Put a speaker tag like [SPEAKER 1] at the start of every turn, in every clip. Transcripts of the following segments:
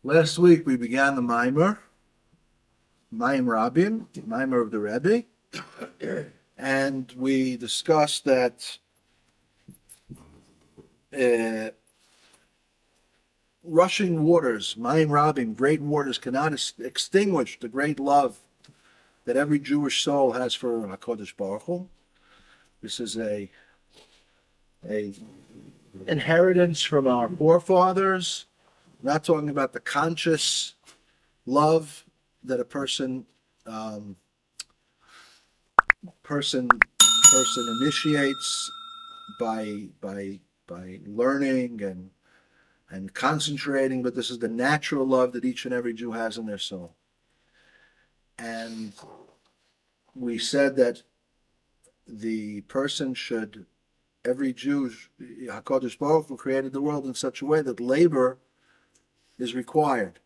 [SPEAKER 1] Last week we began the Maamar, Mayim Rabim, Maamar of the Rebbe, and we discussed that rushing waters, Mayim Rabim, great waters, cannot extinguish the great love that every Jewish soul has for HaKadosh Baruch Hu. This is a inheritance from our forefathers. We're not talking about the conscious love that a person initiates by learning and concentrating, but this is the natural love that each and every Jew has in their soul. And we said that the person should, every Jew, HaKadosh Baruch Hu created the world in such a way that labor is required.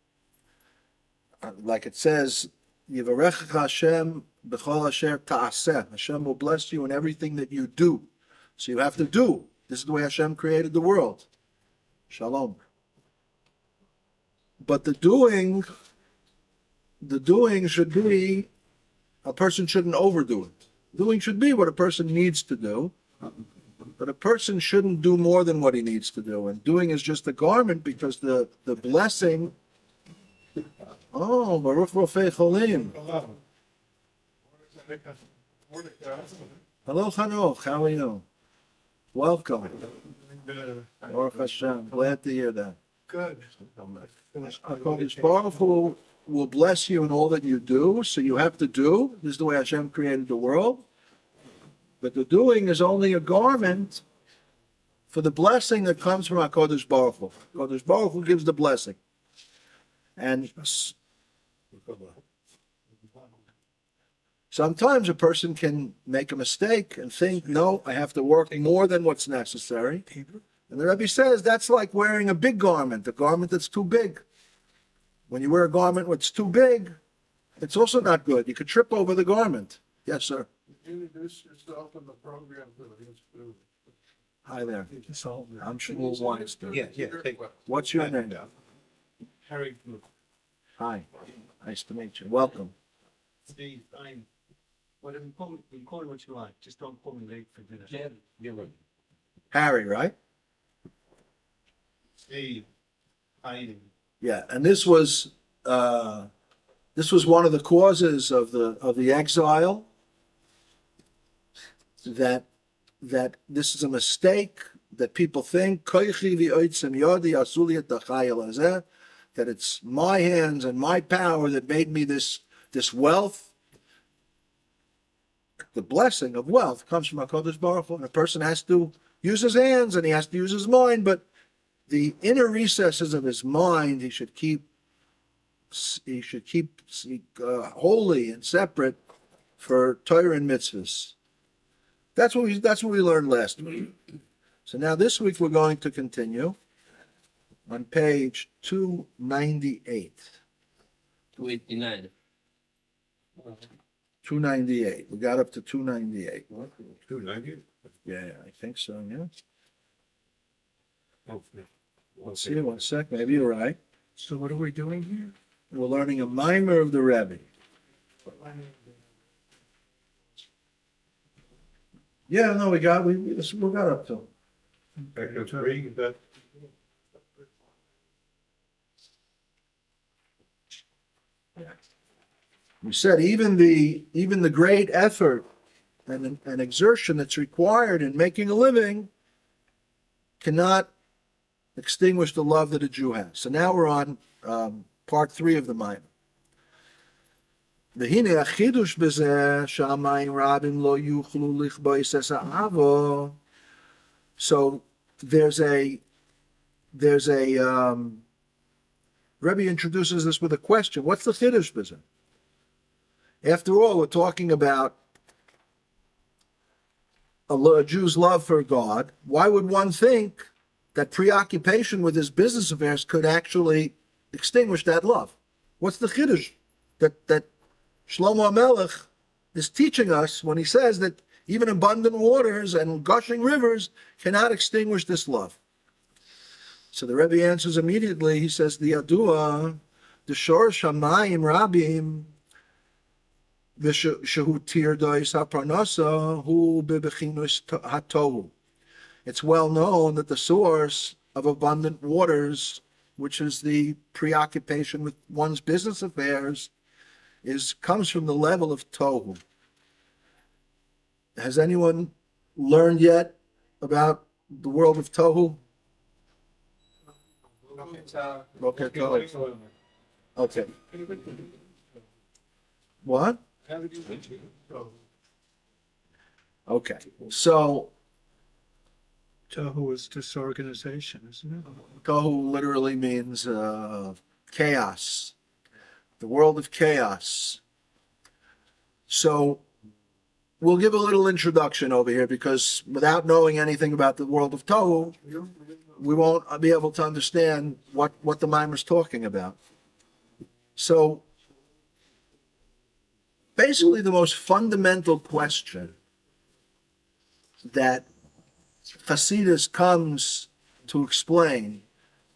[SPEAKER 1] Like it says, Yivarechecha Hashem b'chol asher ta'aseh. Hashem will bless you in everything that you do. So you have to do. This is the way Hashem created the world. Shalom. But the doing should be, a person shouldn't overdo it. Doing should be what a person needs to do, but a person shouldn't do more than what he needs to do. And doing is just a garment, because the blessing. Oh, Baruch Rofei Cholim. Hello, Chanoch. How are you? Welcome. Baruch Hashem. Glad to hear that.
[SPEAKER 2] Good.
[SPEAKER 1] HaKadosh Baruch Hu will bless you in all that you do, so you have to do. This is the way Hashem created the world. But the doing is only a garment for the blessing that comes from HaKadosh Baruch Hu. HaKadosh Baruch Hu gives the blessing. And sometimes a person can make a mistake and think, no, I have to work more than what's necessary. And the Rebbe says that's like wearing a big garment, a garment that's too big. When you wear a garment that's too big, it's also not good. You could trip over the garment. Yes, sir.
[SPEAKER 2] Introduce yourself in the program for the food.
[SPEAKER 1] Hi there. I'm Shmuel Weinstein.
[SPEAKER 3] Yeah.
[SPEAKER 1] What's your name?
[SPEAKER 3] Harry.
[SPEAKER 1] Hi. Nice to meet you. Welcome.
[SPEAKER 3] Steve, whatever you call me what you like. Just don't call me late for dinner. Yeah.
[SPEAKER 1] Harry, right?
[SPEAKER 3] Steve.
[SPEAKER 1] Yeah, and this was one of the causes of the exile. That this is a mistake that people think that it's my hands and my power that made me this wealth. The blessing of wealth comes from HaKadosh Baruch Hu, and a person has to use his hands and he has to use his mind, but the inner recesses of his mind he should keep holy and separate for Torah and mitzvahs. That's what we learned last week. So now this week we're going to continue on page 298.
[SPEAKER 4] 289.
[SPEAKER 1] 298. We got up to 298.
[SPEAKER 2] 290?
[SPEAKER 1] Yeah, I think so, yeah.
[SPEAKER 2] Oh, yeah.
[SPEAKER 1] Let's see, one sec. Maybe you're right.
[SPEAKER 2] So what are we doing here?
[SPEAKER 1] We're learning a Maamar of the Rebbe. Yeah, no, we got up to. We said even the great effort and exertion that's required in making a living cannot extinguish the love that a Jew has. So now we're on part 3 of the Maamar. והנה החידוש בזה שהמים רבים לא יוכלו לכבוש את האהבה. So there's a Rebbe introduces this with a question. What's the chiddush b'zeh? After all, we're talking about a Jew's love for God. Why would one think that preoccupation with his business affairs could actually extinguish that love? What's the chiddush that Shlomo HaMelech is teaching us when he says that even abundant waters and gushing rivers cannot extinguish this love? So the Rebbe answers immediately. He says, the Adua, the Shor Mayim Rabim, Shehu Tirdois HaParnasa, Hu Bebechinus HaTohu. It's well known that the source of abundant waters, which is the preoccupation with one's business affairs, comes from the level of Tohu. Has anyone learned yet about the world of Tohu? Okay, Tohu. Okay. What? Okay. So
[SPEAKER 2] Tohu is disorganization, isn't it?
[SPEAKER 1] Tohu literally means chaos, the world of chaos. So we'll give a little introduction over here, because without knowing anything about the world of Tohu, we won't be able to understand what the Maamar is talking about. So basically the most fundamental question that Chasidus comes to explain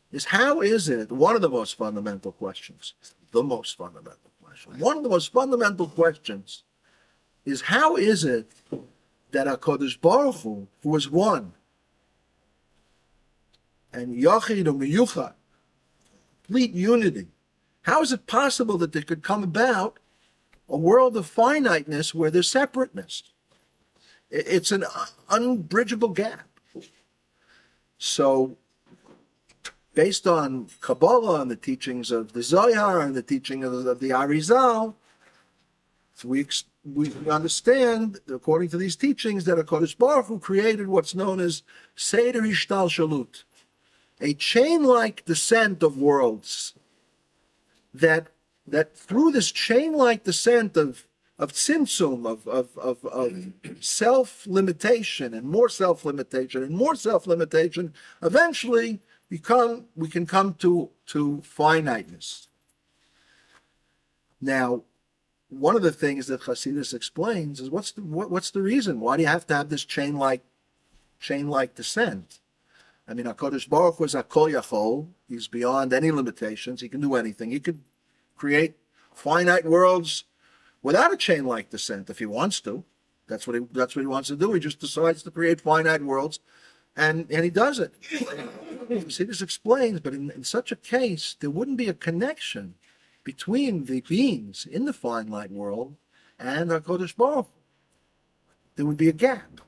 [SPEAKER 1] is, how is it, one of the most fundamental questions, one of the most fundamental questions is, how is it that HaKadosh Baruch Hu, who is one, and Yachid and Miyuchad, complete unity, how is it possible that there could come about a world of finiteness where there's separateness? It's an unbridgeable gap. So, based on Kabbalah and the teachings of the Zohar and the teaching of the Arizal, we understand, according to these teachings, that HaKadosh Baruch Hu created what's known as Seder Ishtalshalut, a chain-like descent of worlds, that through this chain-like descent of tzimtzum, of self-limitation and more self-limitation and more self-limitation, eventually we can come to finiteness. Now, one of the things that Chasidus explains is, what's the reason? Why do you have to have this chain-like descent? I mean, HaKadosh Baruch Hu is HaKol Yachol. He's beyond any limitations. He can do anything. He could create finite worlds without a chain-like descent if he wants to. That's what he wants to do. He just decides to create finite worlds, and he does it. See, this explains, but in such a case, there wouldn't be a connection between the beings in the finite world and HaKadosh Baruch Hu. There would be a gap.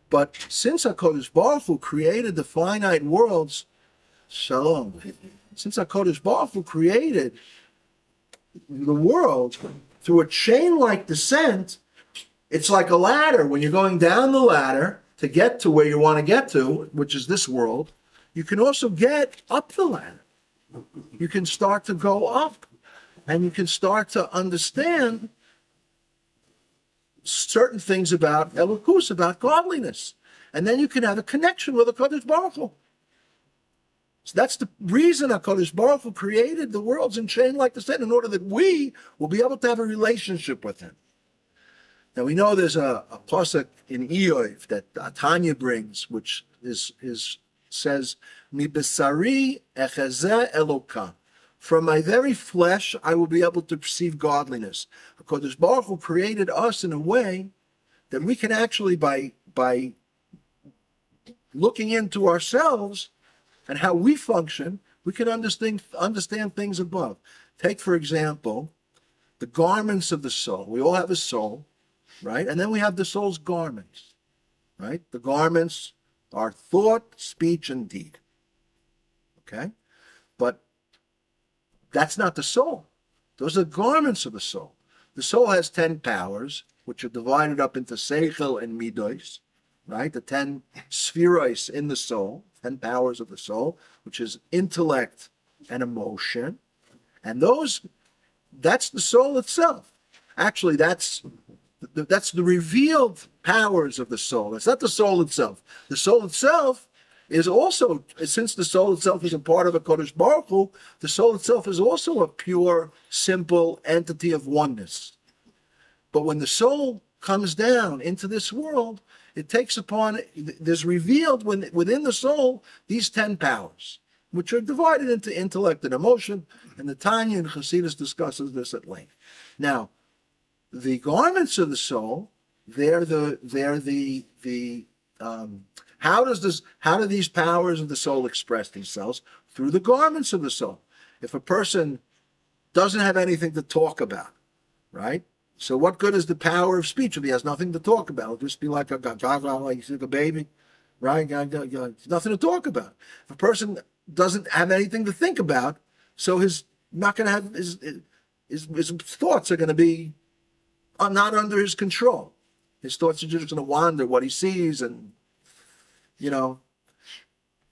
[SPEAKER 1] But since HaKadosh Baruch Hu created the finite worlds, Shalom, since HaKadosh Baruch Hu created the world through a chain-like descent, it's like a ladder. When you're going down the ladder to get to where you want to get to, which is this world, you can also get up the ladder. You can start to go up, and you can start to understand certain things about Elokus, about godliness. And then you can have a connection with HaKadosh Baruch Hu. So that's the reason HaKadosh Baruch Hu created the worlds in chain-like descent, in order that we will be able to have a relationship with Him. Now we know there's a pasuk in Eov that Tanya brings, which says, Mi besari echezeh Eloka. From my very flesh, I will be able to perceive godliness. HaKadosh Baruch Hu created us in a way that we can actually, by looking into ourselves and how we function, we can understand things above. Take, for example, the garments of the soul. We all have a soul, right? And then we have the soul's garments, right? The garments are thought, speech, and deed. Okay? But that's not the soul. Those are garments of the soul. The soul has 10 powers, which are divided up into seichel and midos, right? The 10 spherois in the soul, 10 powers of the soul, which is intellect and emotion. And that's the soul itself. Actually, that's the revealed powers of the soul. It's not the soul itself. The soul itself is also, since the soul itself is a part of a Kodesh Baruch Hu, the soul itself is also a pure, simple entity of oneness. But when the soul comes down into this world, it takes upon, there's revealed within the soul these 10 powers, which are divided into intellect and emotion, and the Tanya and Chasidus discusses this at length. Now, the garments of the soul, how do these powers of the soul express themselves? Through the garments of the soul. If a person doesn't have anything to talk about, right? So what good is the power of speech if he has nothing to talk about? It'll just be like a baby, right? Nothing to talk about. If a person doesn't have anything to think about, so his thoughts are going to be not under his control. His thoughts are just going to wander what he sees, and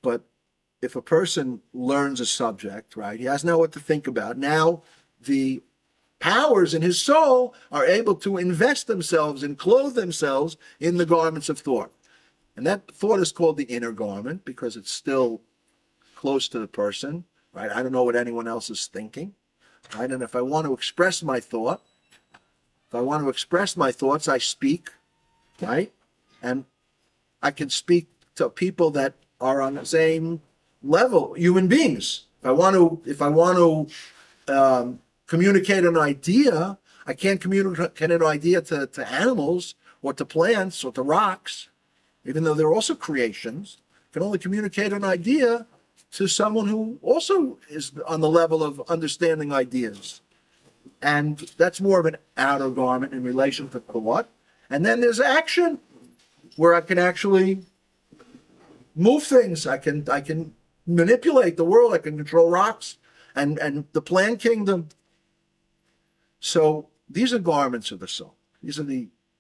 [SPEAKER 1] But if a person learns a subject, right, he has now what to think about. Now the powers in his soul are able to invest themselves and clothe themselves in the garments of thought. And that thought is called the inner garment because it's still close to the person, right? I don't know what anyone else is thinking, right? And if I want to express my thoughts, I speak, right? And I can speak to people that are on the same level, human beings. If I want to communicate an idea, I can't communicate an idea to animals or to plants or to rocks, even though they're also creations. I can only communicate an idea to someone who also is on the level of understanding ideas. And that's more of an outer garment in relation to thought. And then there's action, where I can actually move things. I can manipulate the world. I can control rocks and the plant kingdom. So these are garments of the soul. These are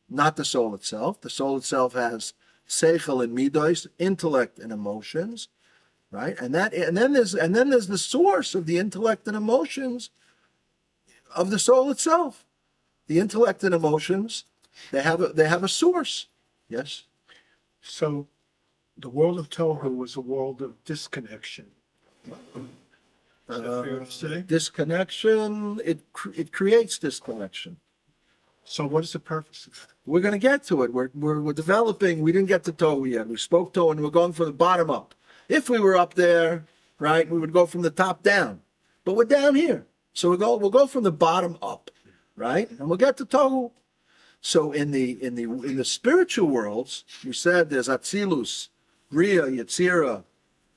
[SPEAKER 1] not the soul itself. The soul itself has seichel and midos, intellect and emotions, right? And then there's the source of the intellect and emotions of the soul itself. The intellect and emotions, they have a source. Yes.
[SPEAKER 2] So the world of Tohu was a world of disconnection. Is that fair to say?
[SPEAKER 1] Disconnection, it creates disconnection.
[SPEAKER 2] So what is the purpose of that?
[SPEAKER 1] We're going to get to it. We're developing. We didn't get to Tohu yet. We spoke Tohu, and we're going from the bottom up. If we were up there, right, we would go from the top down. But we're down here, so we'll go from the bottom up, right, and we'll get to Tohu. So in the spiritual worlds, you said there's Atzilus, Bria, Yetzira,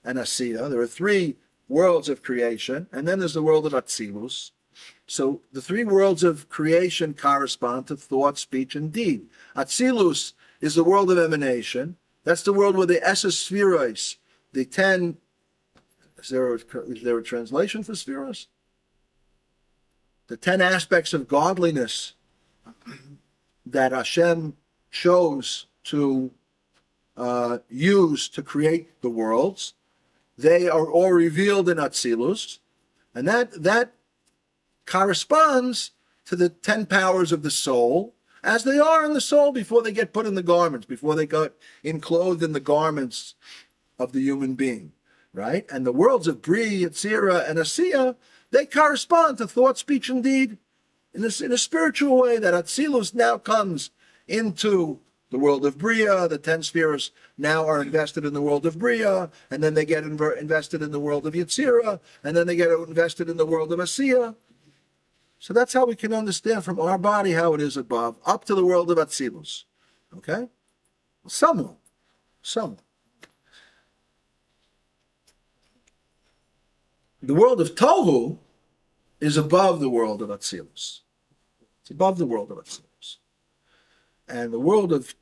[SPEAKER 1] and Asiya. There are 3 worlds of creation, and then there's the world of Atzilus. So the 3 worlds of creation correspond to thought, speech, and deed. Atzilus is the world of emanation. That's the world where the Esses Spheros, the 10. Is there a translation for Spheros? The 10 aspects of godliness that Hashem chose to use to create the worlds. They are all revealed in Atzilus, and that corresponds to the 10 powers of the soul, as they are in the soul before they get put in the garments, before they got enclosed in the garments of the human being, right? And the worlds of Bri, Yetzira, and Asiya, they correspond to thought, speech, and deed in a spiritual way. That Atzilus now comes into the world of Bria. The 10 spheres now are invested in the world of Bria, and then they get invested in the world of Yetzira, and then they get invested in the world of Asiya. So that's how we can understand from our body how it is above, up to the world of Atzilus. Okay? Somewhat. The world of Tohu is above the world of Atzilus. It's above the world of Atzilus. And in the world of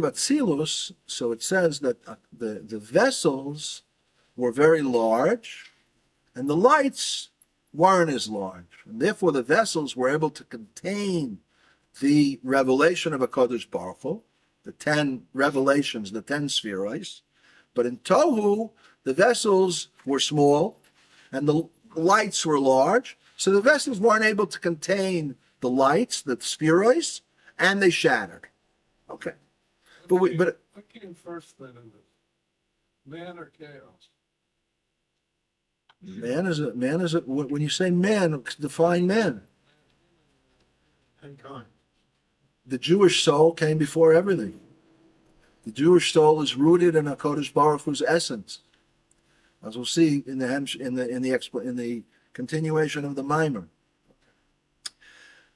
[SPEAKER 1] Atzilus, so it says that the vessels were very large, and the lights weren't as large. And therefore the vessels were able to contain the revelation of HaKadosh Baruch Hu, the 10 revelations, the 10 spheroids. But in Tohu, the vessels were small, and the lights were large, so the vessels weren't able to contain the lights, the spheroids, and they shattered. Okay. But
[SPEAKER 2] what came first then in this? Man or chaos?
[SPEAKER 1] man is a when you say man, define man.
[SPEAKER 3] Mankind.
[SPEAKER 1] The Jewish soul came before everything. The Jewish soul is rooted in HaKadosh Baruch Hu's essence, as we'll see in the continuation of the Maamar.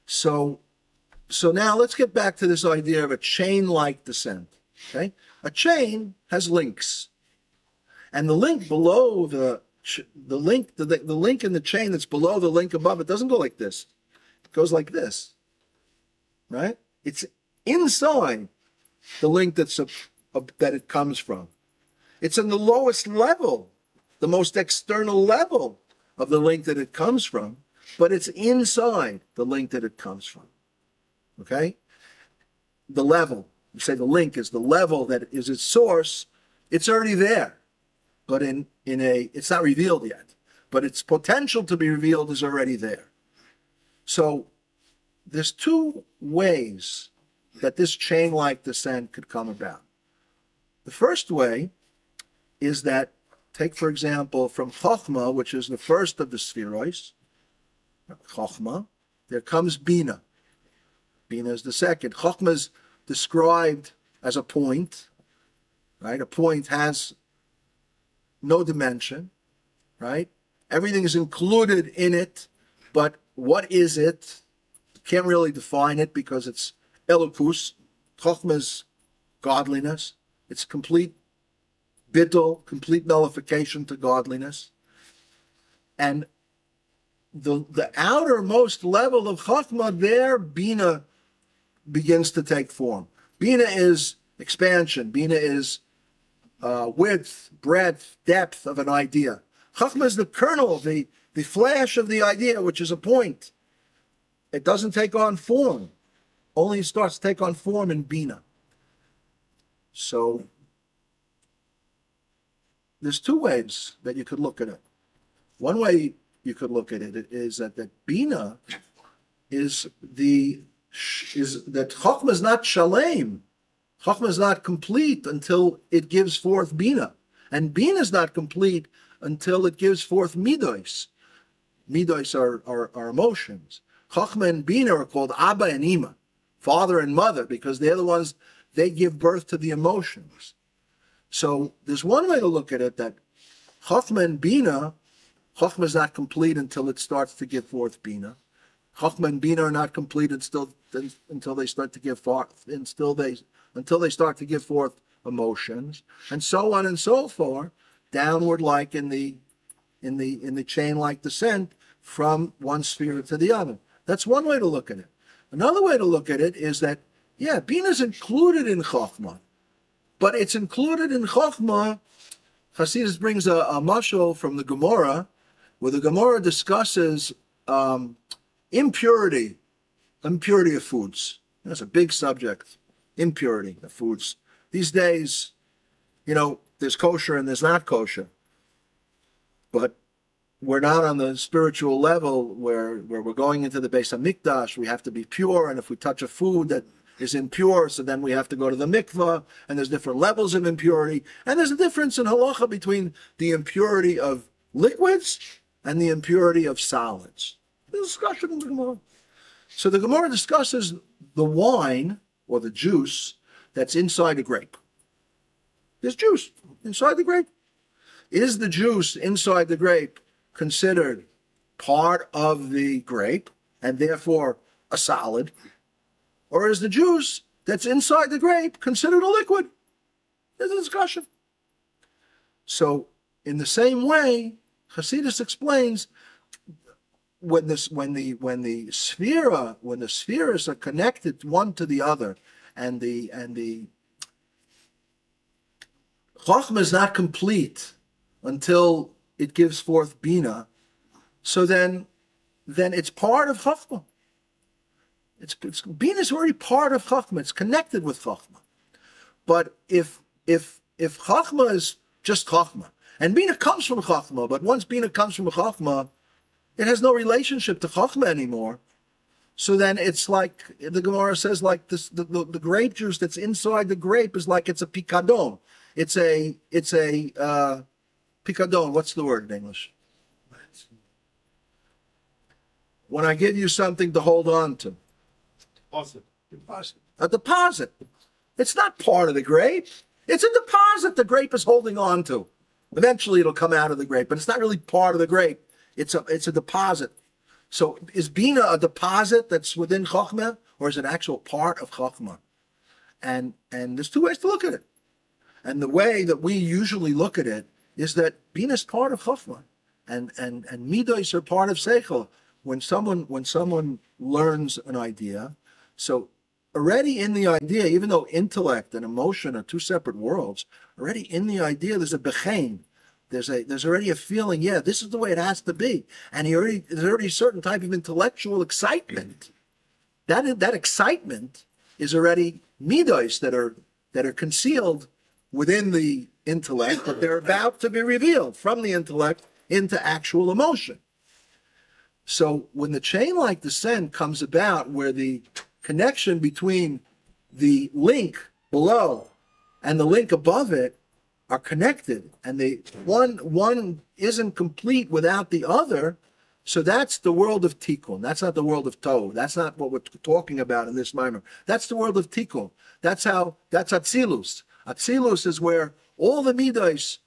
[SPEAKER 1] So now let's get back to this idea of a chain-like descent. Okay, a chain has links, and the link below the link in the chain that's below the link above it doesn't go like this. It goes like this, right? It's inside the link that it comes from. It's in the lowest level, the most external level of the link that it comes from, but it's inside the link that it comes from. Okay? The level, you say the link is the level that is its source, it's already there. But it's not revealed yet. But its potential to be revealed is already there. So there's two ways that this chain-like descent could come about. The first way is that, take for example, from Chochmah, which is the first of the Spheros, Chochmah, there comes Bina. Bina is the second. Chochmah is described as a point, right? A point has no dimension, right? Everything is included in it, but what is it? Can't really define it because it's Elokus. Chochmah is godliness. It's complete bittul, complete nullification to godliness. And the outermost level of Chochmah, there, Bina begins to take form. Bina is expansion. Bina is width, breadth, depth of an idea. Chochmah is the kernel, the flash of the idea, which is a point. It doesn't take on form. Only starts to take on form in Bina. So there's two ways that you could look at it. One way you could look at it is that Bina is that Chochmah is not shalem. Chochmah is not complete until it gives forth Bina. And Bina is not complete until it gives forth Midos. Midos are emotions. Chochmah and Bina are called Abba and Ima, father and mother, because they're the ones, they give birth to the emotions. So there's one way to look at it, that Chochmah and Bina, Chochmah is not complete until it starts to give forth Bina. Chochmah and Bina are not complete until they start to give forth, until they start to give forth emotions, and so on and so forth, downward, like in the chain-like descent from one sphere to the other. That's one way to look at it. Another way to look at it is that, yeah, Bina is included in Chochmah, but it's included in Chochmah. Chasidus brings a mashal from the Gemara, where the Gemara discusses impurity of foods. That's a big subject, impurity of foods. These days, there's kosher and there's not kosher. But we're not on the spiritual level where we're going into the Beis HaMikdash. We have to be pure, and if we touch a food that is impure, so then we have to go to the mikvah, and there's different levels of impurity. And there's a difference in halacha between the impurity of liquids and the impurity of solids. There's a discussion in the Gemara. So the Gemara discusses the wine, or the juice, that's inside the grape. There's juice inside the grape. Is the juice inside the grape considered part of the grape, and therefore a solid? Or is the juice that's inside the grape considered a liquid? There's a discussion. So, in the same way, Chasidus explains when the spheres are connected one to the other, and the Chochmah is not complete until it gives forth Bina, so then it's part of Chochmah. Bina is already part of Chochmah. It's connected with Chochmah. But if Chochmah is just Chochmah, and Bina comes from Chochmah, but once Bina comes from Chochmah, it has no relationship to Chochmah anymore. So then it's like, the Gemara says, like this, the grape juice that's inside the grape is like it's a picadon. It's a picadon. What's the word in English? When I give you something to hold on to.
[SPEAKER 3] Deposit.
[SPEAKER 1] A deposit. It's not part of the grape. It's a deposit the grape is holding on to. Eventually it'll come out of the grape, but it's not really part of the grape. It's a deposit. So is Bina a deposit that's within Chokhmah, or is it an actual part of Chokhmah? And there's two ways to look at it. And the way that we usually look at it is that Bina is part of Chokhmah, and Midos are part of Seichel. When someone learns an idea, so already in the idea, even though intellect and emotion are two separate worlds, already in the idea there's a bechein. There's already a feeling, yeah, this is the way it has to be. And there's already a certain type of intellectual excitement. That excitement is already midos that are concealed within the intellect, but they're about to be revealed from the intellect into actual emotion. So when the chain-like descent comes about, where the connection between the link below and the link above it are connected, and one isn't complete without the other, so that's the world of tikkun. That's not the world of tohu. That's not what we're talking about in this Maamar. That's the world of tikkun. That's atzilus. Atzilus is where all the midos,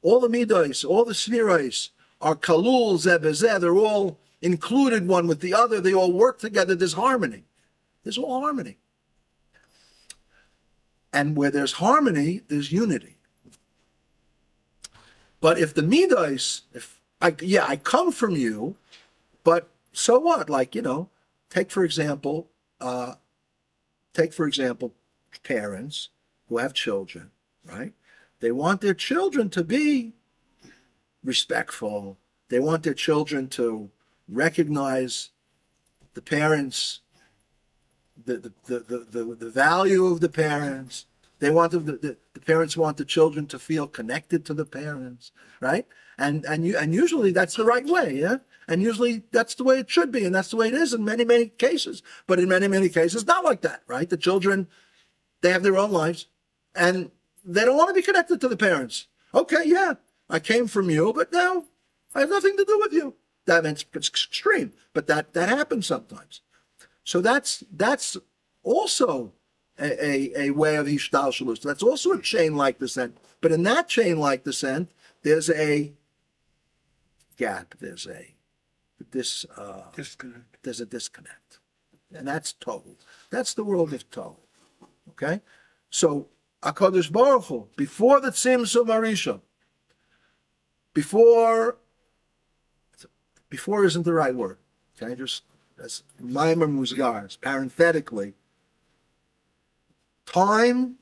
[SPEAKER 1] all the spheros are kalul zeh b'zeh. They're all included one with the other. They all work together. There's harmony. There's all harmony. And where there's harmony, there's unity. But if the midos, I come from you, but so what? Like, take for example, parents who have children, right? They want their children to be respectful. They want their children to recognize the parents, the value of the parents. They want the parents want the children to feel connected to the parents, right? And usually that's the right way, yeah. And usually that's the way it should be, and that's the way it is in many cases. But in many cases, not like that, right? The children, they have their own lives, and they don't want to be connected to the parents. Okay, yeah, I came from you, but now I have nothing to do with you. That means it's extreme, but that happens sometimes. So that's also a way of hishtalshelus. That's also a chain-like descent. But in that chain-like descent, there's a gap. There's a disconnect. There's a disconnect, and that's tohu. That's the world of tohu. Okay, so HaKadosh Baruch Hu, before the Tzimtzum Harishon, before isn't the right word. Okay, just as Mayim Musgar, parenthetically, time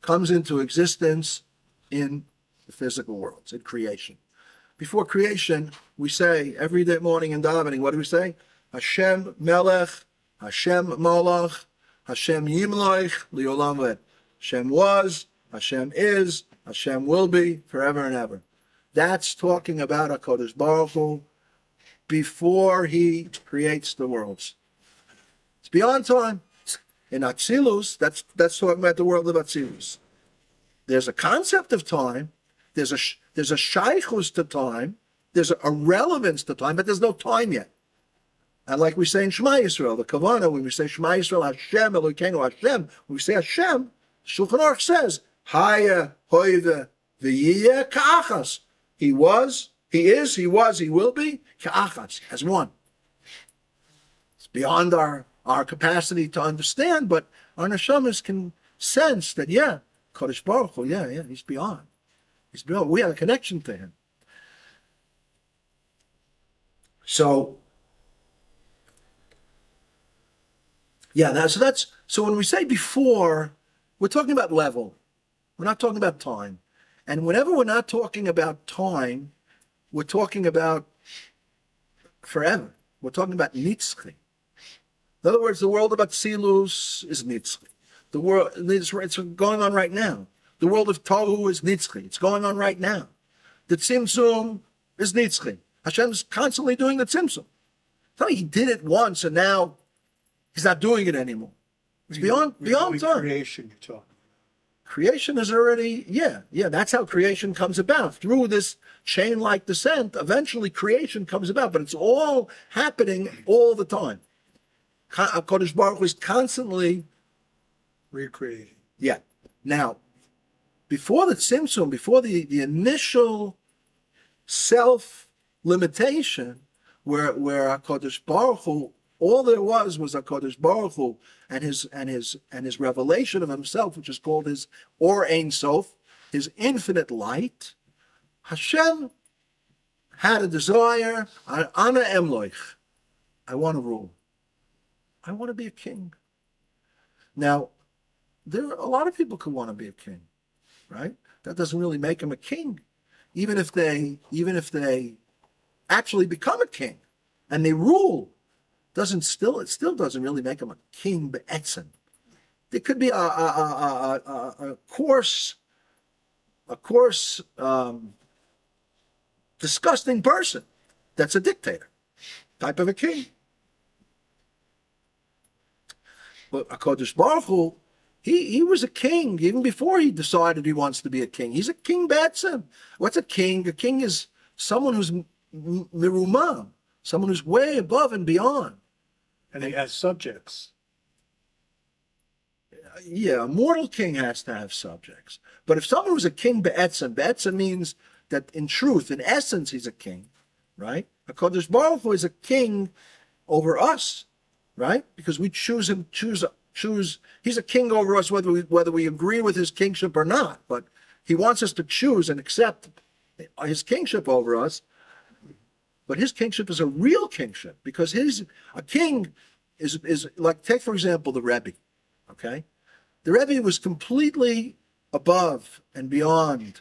[SPEAKER 1] comes into existence in the physical worlds, in creation. Before creation, we say every day morning in davening, what do we say? Hashem Melech, Hashem Malach, Hashem Yimloich, Liolam Ved. Hashem was, Hashem is, Hashem will be, forever and ever. That's talking about HaKadosh Baruch Hu before he creates the worlds. It's beyond time. In Atzilus, that's talking about the world of Atzilus. There's a concept of time. There's a shaychus to time. There's a relevance to time, but there's no time yet. And like we say in Shema Yisrael, the Kavanah, when we say Shema Yisrael, Hashem, Elokeinu Hashem, when we say Hashem, Shulchan Aruch says, Haya, Hoive, V'yiyeh, Ka'achas. He was, he is, he was, he will be, Ka'achas, as one. It's beyond our capacity to understand, but our neshamas can sense that, yeah, Kodesh Baruch Hu, yeah, he's beyond. He's beyond. We have a connection to him. So, yeah, so when we say before, we're talking about level. We're not talking about time. And whenever we're not talking about time, we're talking about forever. We're talking about nitzchi. In other words, the world of Atzilus is nitzchi. The world, it's going on right now. The world of Tohu is nitzchi. It's going on right now. The Tzimtzum is nitzchi. Hashem's constantly doing the Tzimtzum. It's not like he did it once and now he's not doing it anymore. It's beyond time.
[SPEAKER 2] Creation, you're talking.
[SPEAKER 1] Creation is already, yeah, that's how creation comes about. Through this chain-like descent, eventually creation comes about, but it's all happening all the time. HaKadosh Baruch Hu is constantly
[SPEAKER 2] recreating.
[SPEAKER 1] Yeah. Now, before the Tzimtzum, before the initial self-limitation, where HaKadosh Baruch Hu, all there was HaKadosh Baruch Hu and his revelation of himself, which is called his Or Ein Sof, his infinite light. Hashem had a desire, Ana Emloich, I want to rule. I want to be a king. Now, a lot of people could want to be a king, right? That doesn't really make him a king. Even if they actually become a king and they rule, it still doesn't really make him a king be'etzem. There could be a coarse, disgusting person that's a dictator, type of a king. But HaKadosh Baruch Hu, he was a king even before he decided he wants to be a king. He's a king be'etzem. What's a king? A king is someone who's mirumam, someone who's way above and beyond.
[SPEAKER 2] And he has subjects.
[SPEAKER 1] Yeah, a mortal king has to have subjects. But if someone was a king be'etzem means that in truth, in essence, he's a king, right? HaKadosh Baruch Hu is a king over us, right? Because we choose him, choose. He's a king over us whether we agree with his kingship or not. But he wants us to choose and accept his kingship over us. But his kingship is a real kingship, because a king is like, take for example the Rebbe, okay? The Rebbe was completely above and beyond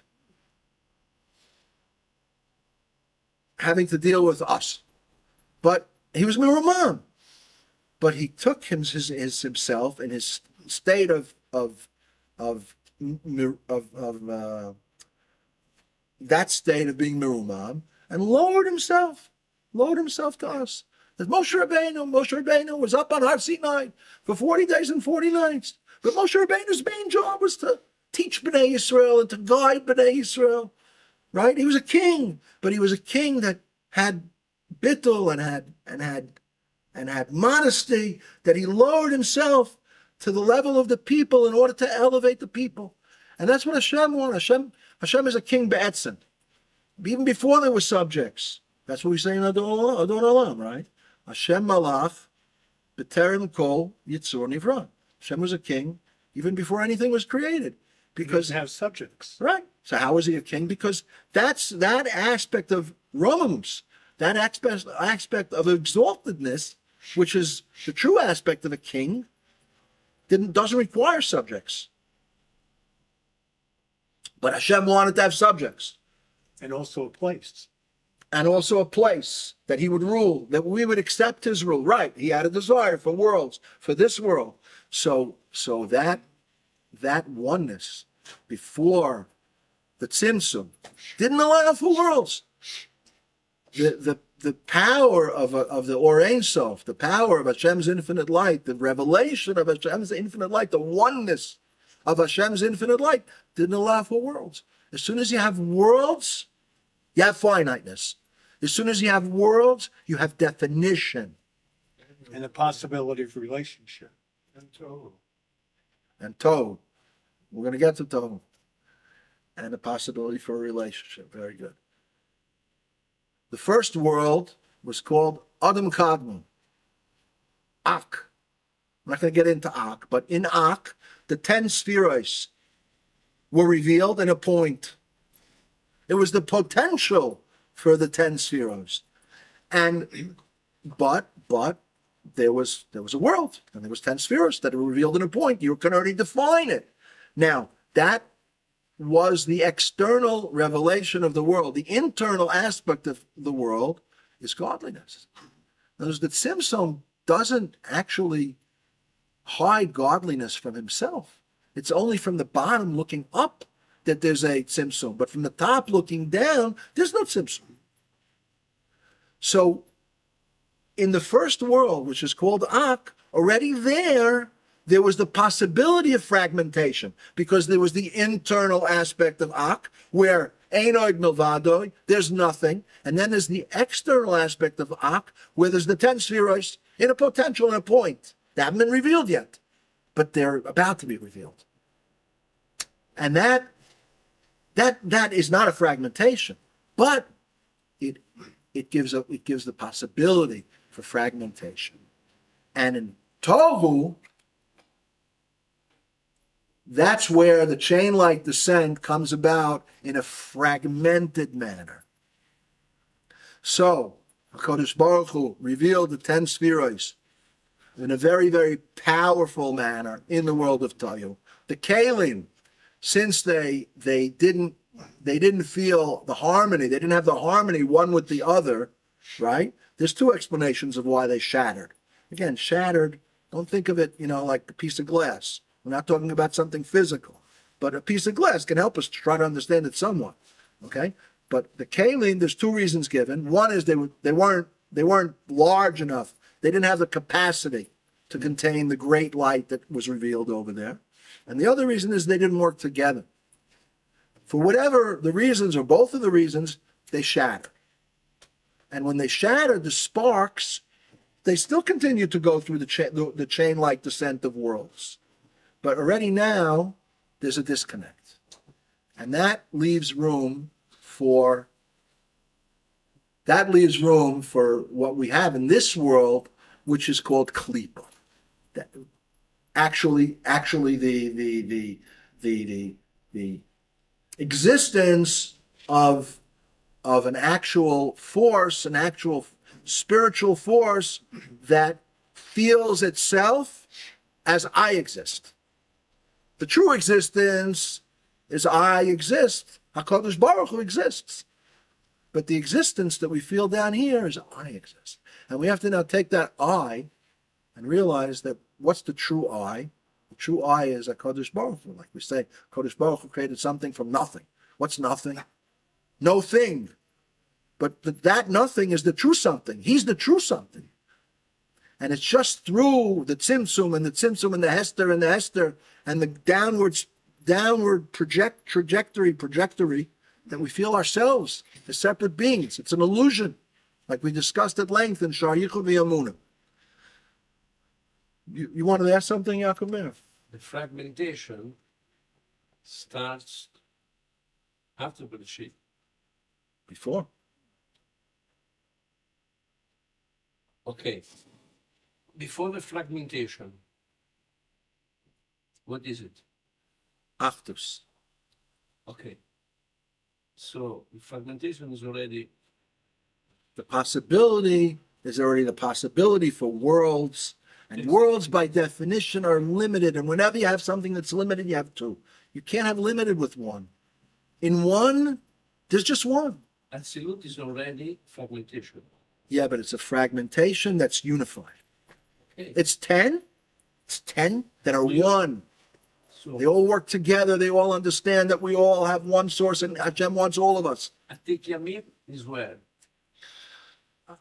[SPEAKER 1] having to deal with us, but he was mirumam. But he took himself in his state of that state of being mirumam, and lowered himself to us. That Moshe Rabbeinu was up on Har Sinai for 40 days and 40 nights. But Moshe Rabbeinu's main job was to teach Bnei Yisrael and to guide Bnei Yisrael, right? He was a king, but he was a king that had bittul and had modesty, that he lowered himself to the level of the people in order to elevate the people. And that's what Hashem wants. Hashem is a king be'etzem. Even before there were subjects. That's what we say in Adon Olam, right? Hashem malach b'terem kol yitzur nivra. Hashem was a king even before anything was created. Because
[SPEAKER 2] he doesn't have subjects.
[SPEAKER 1] Right. So how is he a king? Because that aspect of romance, that aspect of exaltedness, which is the true aspect of a king, doesn't require subjects. But Hashem wanted to have subjects.
[SPEAKER 2] And also a place.
[SPEAKER 1] And also a place that he would rule, that we would accept his rule. Right. He had a desire for worlds, for this world. So that oneness before the Tzimtzum didn't allow for worlds. The power of the Or Ein Sof, the power of Hashem's infinite light, the revelation of Hashem's infinite light, the oneness of Hashem's infinite light didn't allow for worlds. As soon as you have worlds, you have finiteness. As soon as you have worlds, you have definition.
[SPEAKER 2] And the possibility of relationship.
[SPEAKER 1] And Tov. We're going to get to Tov. And the possibility for a relationship. Very good. The first world was called Adam Kadmon. Ak. I'm not going to get into Ak, but in Ak, the 10 spheros were revealed in a point. It was the potential for the 10 spheros. But there was a world, and there was 10 spheros that were revealed in a point. You can already define it. Now, that was the external revelation of the world. The internal aspect of the world is godliness. Notice that Tzimtzum doesn't actually hide godliness from himself. It's only from the bottom looking up that there's a Tzimtzum. But from the top looking down, there's no Tzimtzum. So, in the first world, which is called Ak, already there was the possibility of fragmentation, because there was the internal aspect of Ak, where Ein Oid Milvadoi, there's nothing, and then there's the external aspect of Ak, where there's the 10 spheros in a potential and a point. They haven't been revealed yet, but they're about to be revealed. And that is not a fragmentation, but it gives the possibility for fragmentation. And in Tohu, that's where the chain-like descent comes about in a fragmented manner. So, HaKadosh Baruch Hu revealed the 10 spheros in a very, very powerful manner in the world of Tohu. The Kalim, since they didn't feel the harmony, they didn't have the harmony one with the other, right? There's two explanations of why they shattered. Again, shattered, don't think of it, like a piece of glass. We're not talking about something physical, but a piece of glass can help us to try to understand it somewhat, okay? But the kalim, there's two reasons given. One is they weren't large enough. They didn't have the capacity to contain the great light that was revealed over there. And the other reason is they didn't work together. For whatever the reasons, or both of the reasons, they shattered. And when they shattered, the sparks, they still continued to go through the chain-like descent of worlds. But already now, there's a disconnect. And that leaves room for what we have in this world, which is called klipa. Actually, the existence of an actual force, an actual spiritual force that feels itself as I exist. The true existence is I exist. HaKadosh Baruch Hu exists. But the existence that we feel down here is I exist. And we have to now take that I and realize that what's the true I? The true I is HaKadosh Baruch Hu. Like we say, HaKadosh Baruch Hu created something from nothing. What's nothing? No thing. But that nothing is the true something. He's the true something. And it's just through the tzimtzum and the hester and the hester and the downward trajectory that we feel ourselves as separate beings. It's an illusion, like we discussed at length in Rechavia Maamar. You wanted to ask something, Yaakov?
[SPEAKER 4] The fragmentation starts after Bereshit.
[SPEAKER 1] Before.
[SPEAKER 4] Okay. Before the fragmentation, what is it?
[SPEAKER 1] Achdus.
[SPEAKER 4] Okay. So the fragmentation is already
[SPEAKER 1] The possibility is already the possibility for worlds. And worlds, by definition, are limited. And whenever you have something that's limited, you have two. You can't have limited with one. In one, there's just one.
[SPEAKER 4] Absolute is already fragmentation.
[SPEAKER 1] Yeah, but it's a fragmentation that's unified.
[SPEAKER 4] Okay.
[SPEAKER 1] It's 10. It's 10 that are one.
[SPEAKER 4] So
[SPEAKER 1] They all work together. They all understand that we all have one source, and Hashem wants all of us.
[SPEAKER 4] Atik Yamim is where?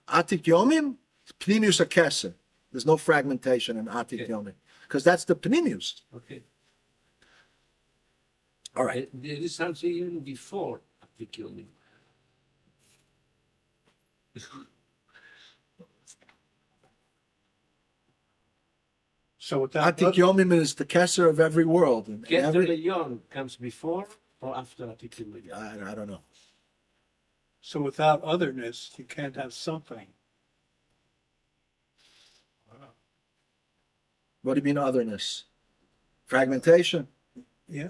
[SPEAKER 1] Atik Yomim, Pnimius HaKeser. There's no fragmentation in Atik
[SPEAKER 4] Okay.
[SPEAKER 1] Yomim, because that's the Pnimius.
[SPEAKER 4] Okay.
[SPEAKER 1] All right.
[SPEAKER 4] There is something even before Atik Yamim.
[SPEAKER 2] So with that,
[SPEAKER 1] Atik Yomim is the Keser of every world. And
[SPEAKER 4] Keter
[SPEAKER 1] every,
[SPEAKER 4] Elyon comes before or after Atik Yamim?
[SPEAKER 1] I don't know.
[SPEAKER 2] so without otherness, you can't have something.
[SPEAKER 1] What do you mean otherness? Fragmentation,
[SPEAKER 2] Yeah.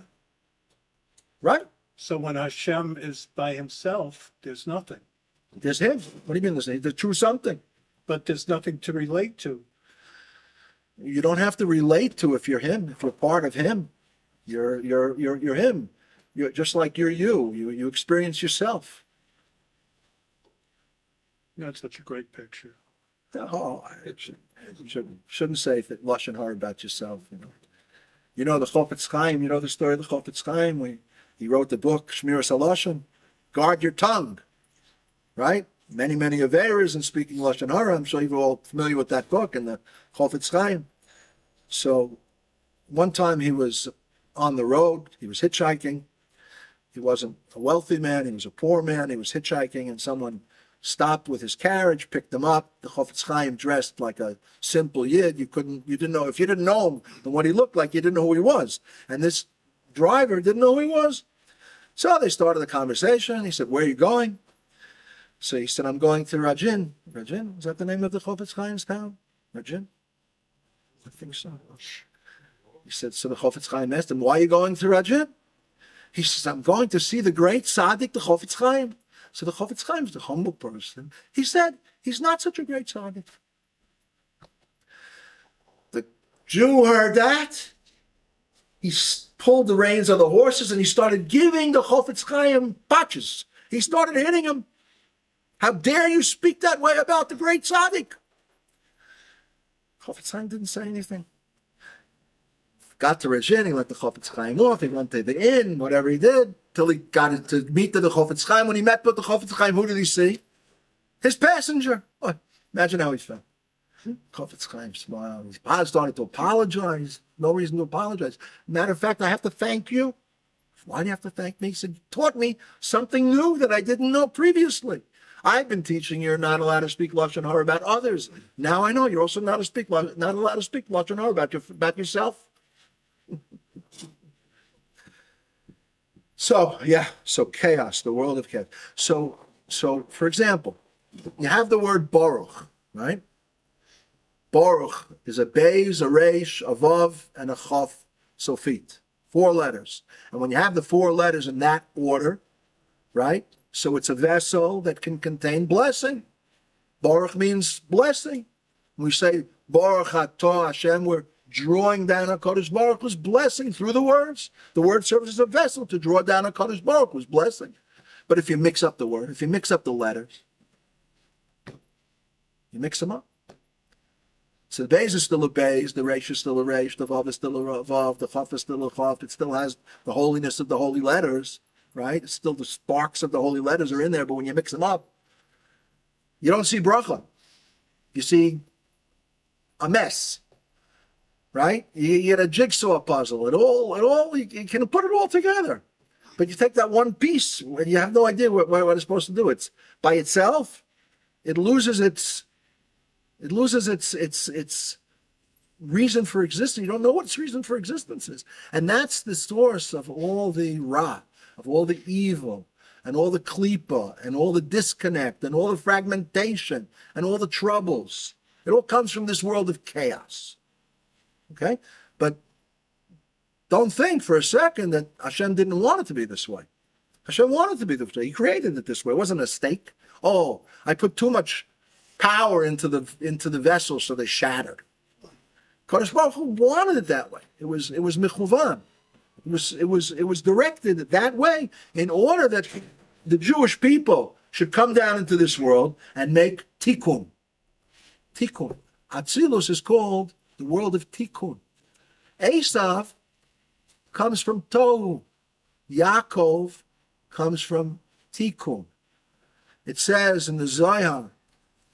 [SPEAKER 1] right?
[SPEAKER 2] So when Hashem is by himself, there's nothing.
[SPEAKER 1] There's him. What do you mean there's the true something?
[SPEAKER 2] But there's nothing to relate to.
[SPEAKER 1] You don't have to relate to if you're him. If you're part of him, you're him. You're just like you're you. You experience yourself.
[SPEAKER 2] That's such a great picture.
[SPEAKER 1] Oh, shouldn't say that lashon hara about yourself. You know the Chofetz Chaim. You know the story of the Chofetz Chaim. He wrote the book Shmiras HaLashon. Guard your tongue, right? Many averas in speaking lashon hara. I'm sure you're all familiar with that book and the Chofetz Chaim. So, one time he was on the road. He was hitchhiking. He wasn't a wealthy man. He was a poor man. He was hitchhiking, and someone stopped with his carriage, picked him up. The Chofetz Chaim dressed like a simple yid. You didn't know, if you didn't know him and what he looked like, you didn't know who he was. And this driver didn't know who he was. So they started the conversation. He said, "Where are you going?" So he said, "I'm going to Rajin." Rajin? Is that the name of the Chofetz Chaim's town? Rajin? I think so. He said, so the Chofetz Chaim asked him, "Why are you going to Rajin?" He says, "I'm going to see the great tzaddik, the Chofetz Chaim." So the Chofetz Chaim is the humble person. He said, "He's not such a great tzaddik." The Jew heard that. He pulled the reins of the horses and he started giving the Chofetz Chaim patches. He started hitting him. "How dare you speak that way about the great tzaddik?" Chofetz Chaim didn't say anything. Got to Rajin, he let the Chofetz Chaim off, he went to the inn, whatever he did, till he got to meet the Chofetz Chaim. When he met with the Chofetz Chaim, who did he see? His passenger. Oh, imagine how he felt. Chofetz Chaim smiled. He started to apologize. No reason to apologize. Matter of fact, "I have to thank you." "Why do you have to thank me?" He said, "You taught me something new that I didn't know previously. I've been teaching you're not allowed to speak Lashon Hara about others. Now I know you're also not allowed to speak Lashon Hara about yourself." So chaos, the world of chaos. So for example, you have the word Baruch, right? Baruch is a Beis, a Reish, a Vav, and a Chaf, Sofit. 4 letters. And when you have the 4 letters in that order, right? So it's a vessel that can contain blessing. Baruch means blessing. When we say Baruch Atah Hashem, we're drawing down HaKadosh Baruch Hu's blessing through the words. The word serves as a vessel to draw down HaKadosh Baruch Hu's blessing. But if you mix up the word, if you mix up the letters, you mix them up. So the Beis is still a Beis, the Reish is still a Reish, the Vav is still a Vav, the Chaf is still a Chaf. It still has the holiness of the holy letters, right? It's still the sparks of the holy letters are in there, but when you mix them up, you don't see bracha. You see a mess, right? You get a jigsaw puzzle. You can put it all together. But you take that one piece and you have no idea what it's supposed to do. It's by itself, it loses its reason for existing. You don't know what its reason for existence is. And that's the source of all the ra, of all the evil, and all the klipa, and all the disconnect, and all the fragmentation, and all the troubles. It all comes from this world of chaos. Okay? But don't think for a second that Hashem didn't want it to be this way. Hashem wanted it to be this way. He created it this way. It wasn't a mistake. Oh, I put too much power into the vessel, so they shattered. Kadosh Baruch Hu wanted it that way. It was mechuvan. It was directed that way in order that the Jewish people should come down into this world and make tikkun. Tikkun. Atzilus is called the world of tikkun. Esav comes from tohu. Yaakov comes from tikkun. It says in the Zohar,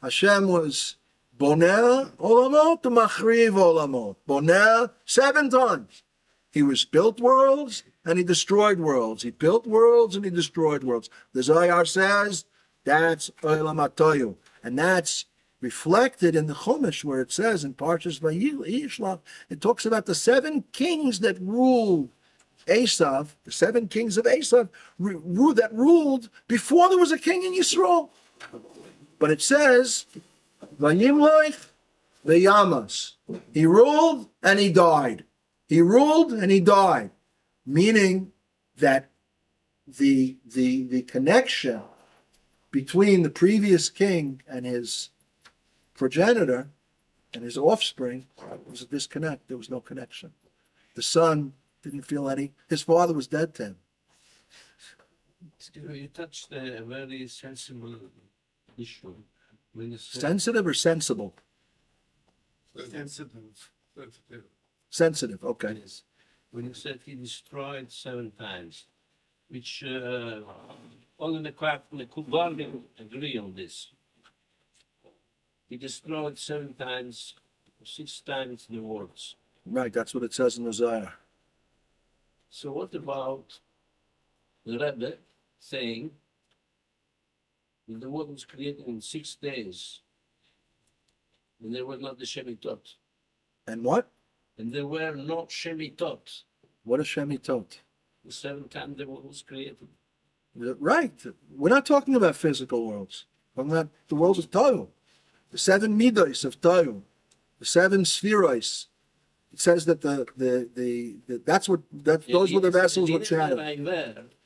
[SPEAKER 1] Hashem was boner olamot machriv olamot. Boner 7 times. He was built worlds and he destroyed worlds. He built worlds and he destroyed worlds. The Zohar says that's olam hatoyu, and that's reflected in the Chumash where it says in Parshas Vayishlach, it talks about the 7 kings that ruled Esav, the 7 kings of Esav that ruled before there was a king in Yisrael. But it says, Vayimloich veyamas. He ruled and he died. He ruled and he died. Meaning that the connection between the previous king and his progenitor and his offspring was a disconnect. There was no connection. The son didn't feel any. His father was dead to him.
[SPEAKER 4] You touched a very sensible issue. When you said,
[SPEAKER 1] Sensitive or sensible?
[SPEAKER 2] Sensitive.
[SPEAKER 1] Sensitive, okay.
[SPEAKER 4] yes, when you said he destroyed 7 times, which only the Kuban agree on this. He destroyed 7 times, 6 times the words.
[SPEAKER 1] Right, that's what it says in the Zohar.
[SPEAKER 4] So what about the Rebbe saying that the world was created in 6 days, and there were not the Shemitot,
[SPEAKER 1] And what?
[SPEAKER 4] and there were no Shemitot.
[SPEAKER 1] What is Shemitot?
[SPEAKER 4] the seventh time the world was created.
[SPEAKER 1] Right. We're not talking about physical worlds. We're talking about the worlds of Tohu. The 7 midos of Tohu. The 7 spheroids. It says that those were the vessels with shadow.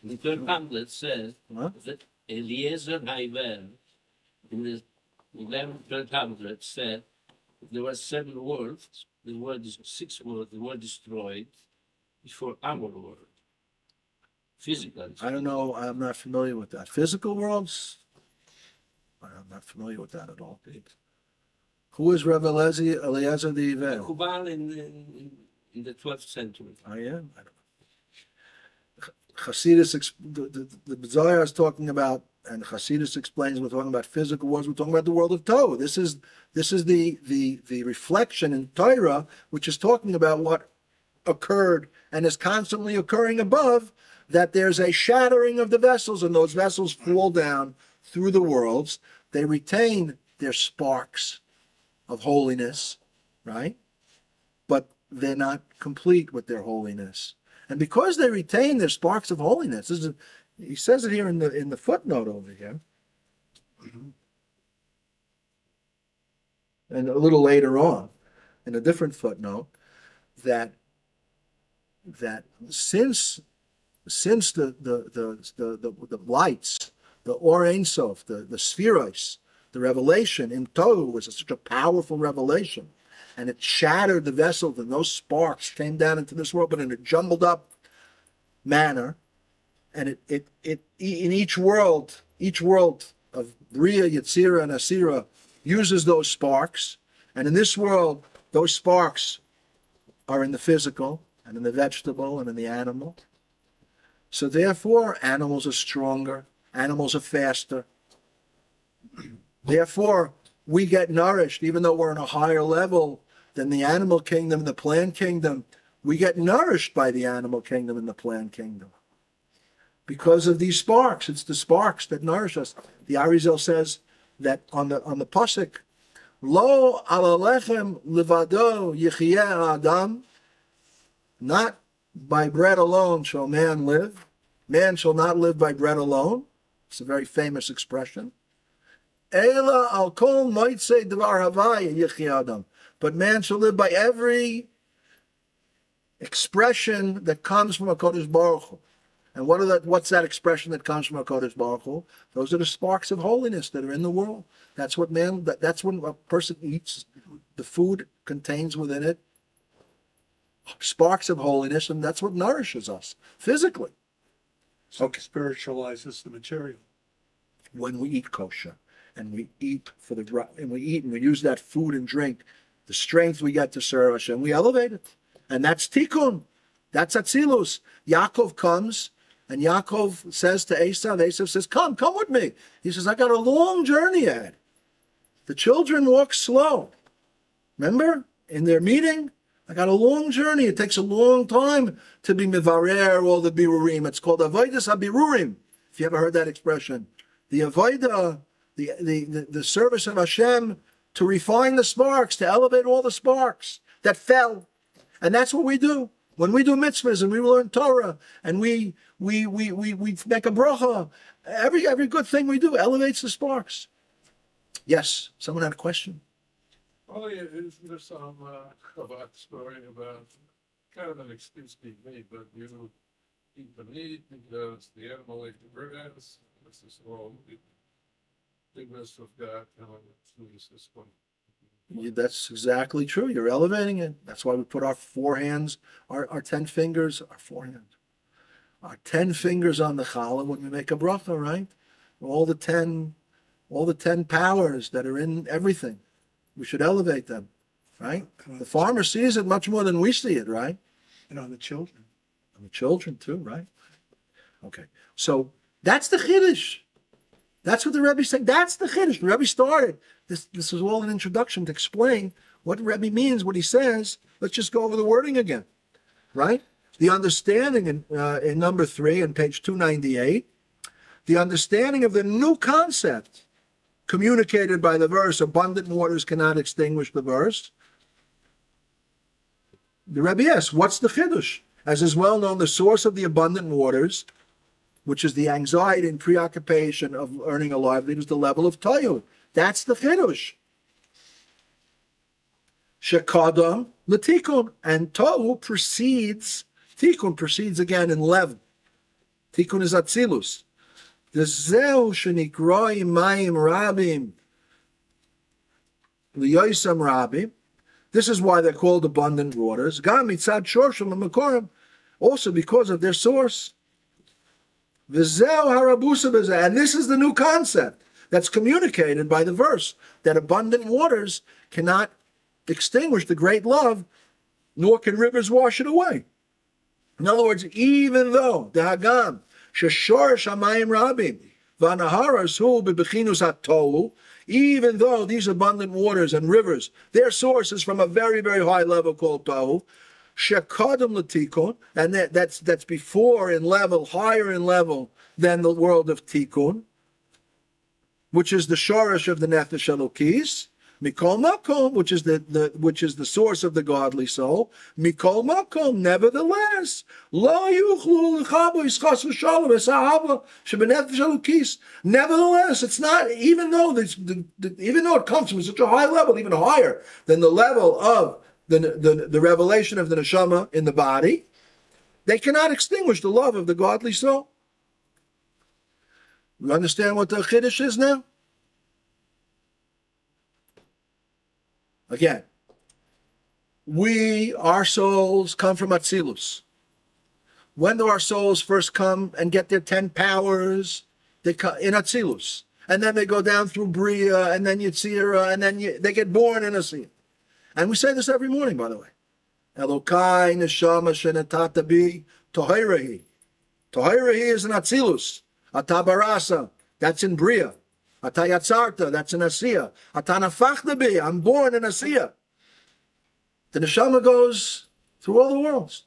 [SPEAKER 4] The third pamphlet says
[SPEAKER 1] Huh?
[SPEAKER 4] that Eliezer Haiver, in the 11th pamphlet, said there were 7 worlds. The word is 6 worlds. The word destroyed before our world. Physical.
[SPEAKER 1] I don't know. I'm not familiar with that. Physical worlds? I'm not familiar with that at all. Who is Rebbe Eliezer the Iver?
[SPEAKER 4] Chubal in the 12th century.
[SPEAKER 1] I am. I don't know. Chasidus, the Zohar is talking about, and Chasidus explains, we're talking about physical worlds. We're talking about the world of Tohu. This is the reflection in Torah, which is talking about what occurred and is constantly occurring above. That there's a shattering of the vessels, and those vessels fall down through the worlds. They retain their sparks of holiness, right? But they're not complete with their holiness. And because they retain their sparks of holiness, he says it here in the footnote over here. And a little later on, in a different footnote, that since the lights, the Or Ein Sof, the spheroids, the revelation in Tohu was such a powerful revelation, and it shattered the vessels, and those sparks came down into this world, but in a jumbled up manner, and it in each world of Bria, Yetzira, and Asira uses those sparks, and in this world, those sparks are in the physical, and in the vegetable, and in the animal. So therefore, animals are stronger, animals are faster. Therefore, we get nourished, even though we're on a higher level than the animal kingdom, the plant kingdom, we get nourished by the animal kingdom and the plant kingdom. Because of these sparks, it's the sparks that nourish us. The Arizal says that on the pasuk, Lo ala lechem levado yichyeh adam, not by bread alone shall man live. Man shall not live by bread alone. It's a very famous expression. Ela al kol moitzei devar havaya yichyeh adam. But man shall live by every expression that comes from HaKadosh Baruch Hu. And what's that expression that comes from HaKadosh Baruch Hu? Those are the sparks of holiness that are in the world. That's what that's when a person eats. The food contains within it sparks of holiness, and that's what nourishes us physically.
[SPEAKER 2] So it spiritualizes the material.
[SPEAKER 1] When we eat kosher, and we eat and we use that food and drink, the strength we get to serve Hashem, we elevate it. And that's tikkun. That's atzilus. Yaakov comes, and Yaakov says to Esav, Esav says, come with me. He says, I got a long journey ahead. The children walk slow. Remember, in their meeting, I got a long journey. It takes a long time to be mivarer all the birurim. It's called avodas habirurim, if you ever heard that expression. The avodah, the service of Hashem, to refine the sparks, to elevate all the sparks that fell. And that's what we do. When we do mitzvahs and we learn Torah and we make a bracha, every good thing we do elevates the sparks. Yes, someone had a question?
[SPEAKER 5] Oh yeah, isn't there some Chabad story about kind of an excuse being made, but you eat the meat because the animal ate the grass. This is all the bigness of God coming through this one.
[SPEAKER 1] That's exactly true. You're elevating it. That's why we put our 4 hands, our 10 fingers, our 10 fingers on the challah when we make a bracha, right? All the 10 powers that are in everything. We should elevate them, right? The farmer sees it much more than we see it, right?
[SPEAKER 2] And on the children.
[SPEAKER 1] On the children too, right? Okay, so that's the Chiddush. That's what the Rebbe said. That's the Chiddush. The Rebbe started. This is all an introduction to explain what the Rebbe means, what he says. Let's just go over the wording again, right? The understanding in number 3 on page 298, the understanding of the new concept communicated by the verse, abundant waters cannot extinguish the verse. The Rebbe asks, what's the Chiddush? As is well known, the source of the abundant waters, which is the anxiety and preoccupation of earning a livelihood, is the level of tohu. That's the chidush. Shekadam l'tikun, and tohu precedes, tikun precedes again in level. Tikun is atzilus. The zeu shenikroi Mayim Rabim liyoisam Rabim. This is why they're called abundant waters. Gam mitzad shorshim l'makorim, also because of their source. V'zeu harabusa b'zeh, and this is the new concept that's communicated by the verse, that abundant waters cannot extinguish the great love, nor can rivers wash it away. In other words, even though the Hagam sheshorish hamayim rabim v'anaharas hu b'bechinus hatohu, even though these abundant waters and rivers, their source is from a very, very high level called tohu, shekadam l'tikun, and that's before in level, higher in level than the world of tikun, which is the shorish of the nefesh elokis. Mikol makom, which is the source of the godly soul. Mikol makom, nevertheless, lo yuchlu l'chabo yischas v'shalom esahava shebenefesh elokis. Nevertheless, it's not, even though it comes from such a high level, even higher than the level of the revelation of the neshama in the body, they cannot extinguish the love of the godly soul. You understand what the chiddush is now? Again, our souls come from Atzilus. When do our souls first come and get their 10 powers? They come in Atzilus. And then they go down through Bria, and then Yetzirah, and then they get born in Asiyah. And we say this every morning, by the way. Elokai neshama shenatata bi tohirahi. Tohirahi is in Atzilus. Atabarasa, that's in Bria. Atayatzarta, that's in Asiyah. Atanafachta bi, I'm born in Asiyah. The neshama goes through all the worlds.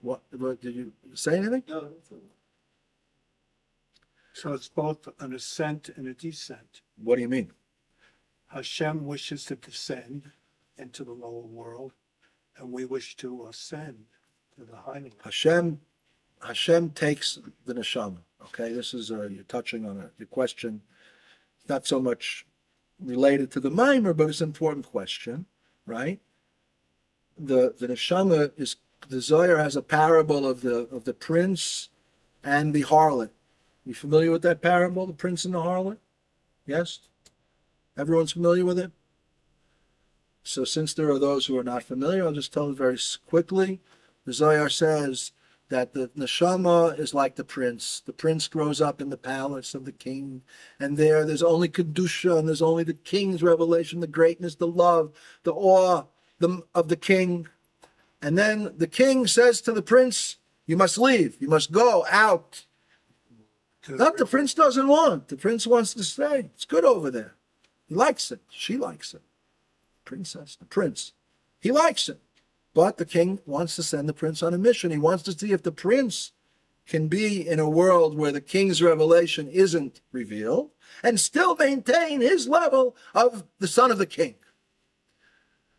[SPEAKER 1] What did you say anything?
[SPEAKER 3] No,
[SPEAKER 2] So it's both an ascent and a descent.
[SPEAKER 1] What do you mean?
[SPEAKER 2] Hashem wishes to descend into the lower world, and we wish to ascend to the higher world.
[SPEAKER 1] Hashem takes the neshama. Okay, this is you're touching on the question. Not so much related to the Maamar, but it's an important question, right? The neshama is, the Zohar has a parable of the prince and the harlot. You familiar with that parable, the prince and the harlot? Yes? Everyone's familiar with it? So since there are those who are not familiar, I'll just tell it very quickly. The Zohar says that the neshama is like the prince. The prince grows up in the palace of the king, and there's only kedusha, and there's only the king's revelation, the greatness, the love, the awe of the king. And then the king says to the prince, you must leave, you must go out. Not the prince doesn't want. The prince wants to stay. It's good over there. He likes it. She likes it. Princess, the prince. He likes it. But the king wants to send the prince on a mission. He wants to see if the prince can be in a world where the king's revelation isn't revealed and still maintain his level of the son of the king.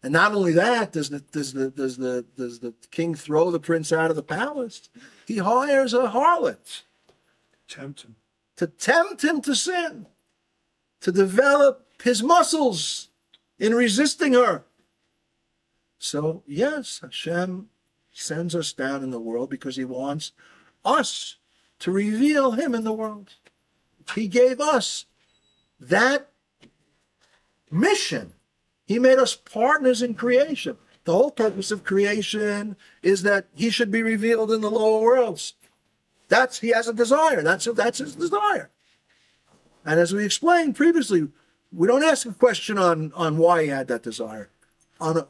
[SPEAKER 1] And not only that, does the king throw the prince out of the palace? He hires a harlot to tempt him to sin, to develop his muscles in resisting her. So yes, Hashem sends us down in the world because he wants us to reveal him in the world. He gave us that mission. He made us partners in creation. The whole purpose of creation is that he should be revealed in the lower worlds. He has a desire. That's his desire. And as we explained previously, we don't ask a question on why he had that desire. On a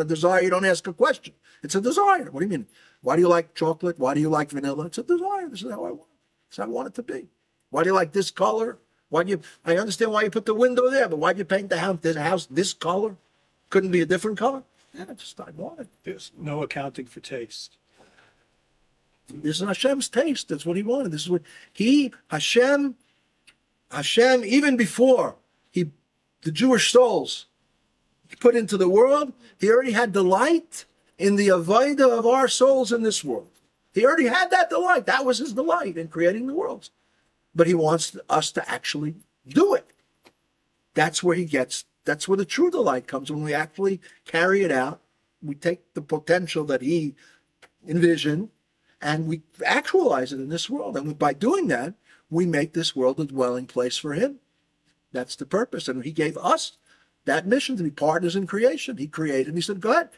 [SPEAKER 1] desire, you don't ask a question. It's a desire. What do you mean? Why do you like chocolate? Why do you like vanilla? It's a desire. This is how I want it. This is how I want it to be. Why do you like this color? I understand why you put the window there, but why'd you paint the house this color? Couldn't be a different color? Yeah, I want it.
[SPEAKER 2] There's no accounting for taste.
[SPEAKER 1] This is Hashem's taste. That's what he wanted. This is what Hashem, even before the Jewish souls put into the world, he already had delight in the avodah of our souls in this world. He already had that delight. That was his delight in creating the worlds. But he wants us to actually do it. That's where that's where the true delight comes, when we actually carry it out. We take the potential that he envisioned and we actualize it in this world. And by doing that, we make this world a dwelling place for him. That's the purpose. And he gave us that mission to be partners in creation. He created, and he said, go ahead,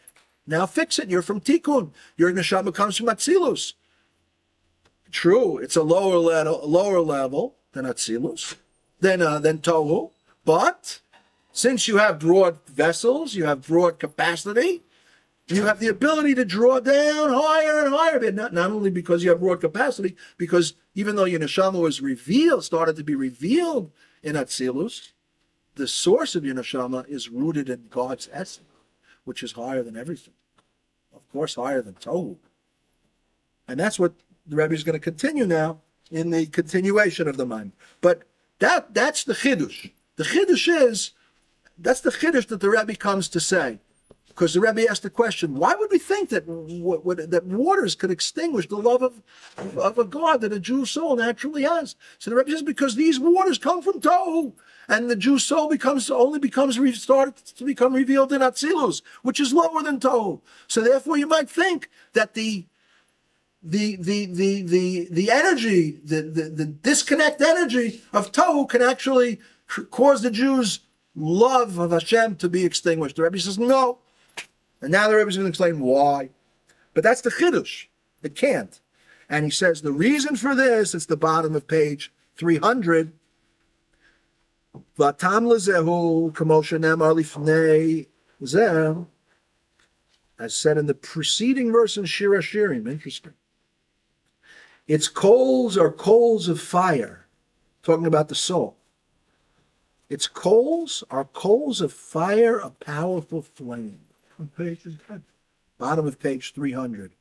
[SPEAKER 1] now fix it. You're from Tikkun. Your neshama comes from Atzilus. True, it's a lower level than Atzilus, than Tohu. But since you have broad vessels, you have broad capacity, you have the ability to draw down higher and higher. Not only because you have broad capacity, because even though your neshama was revealed, started to be revealed in Atzilus, the source of your neshama is rooted in God's essence, which is higher than everything. Of course, higher than Tohu. And that's what the Rebbe is going to continue now in the continuation of the Maamar. But that's the Chiddush. The Chiddush that's the Chiddush that the Rebbe comes to say. Because the Rebbe asked the question, why would we think that waters could extinguish the love of a God that a Jew's soul naturally has? So the Rebbe says, because these waters come from Tohu, and the Jew's soul started to become revealed in Atzilus, which is lower than Tohu. So therefore you might think that the energy, the disconnect energy of Tohu can actually cause the Jews' love of Hashem to be extinguished. The Rebbe says, no. And now the Rebbe is going to explain why. But that's the Chiddush. It can't. And he says the reason for this is the bottom of page 300. V'atam lezehu k'moshe nemar lifnei zeh, as said in the preceding verse in Shir HaShirim. Interesting. Its coals are coals of fire, talking about the soul. Its coals are coals of fire, a powerful flame. On page 10. Bottom of page 300.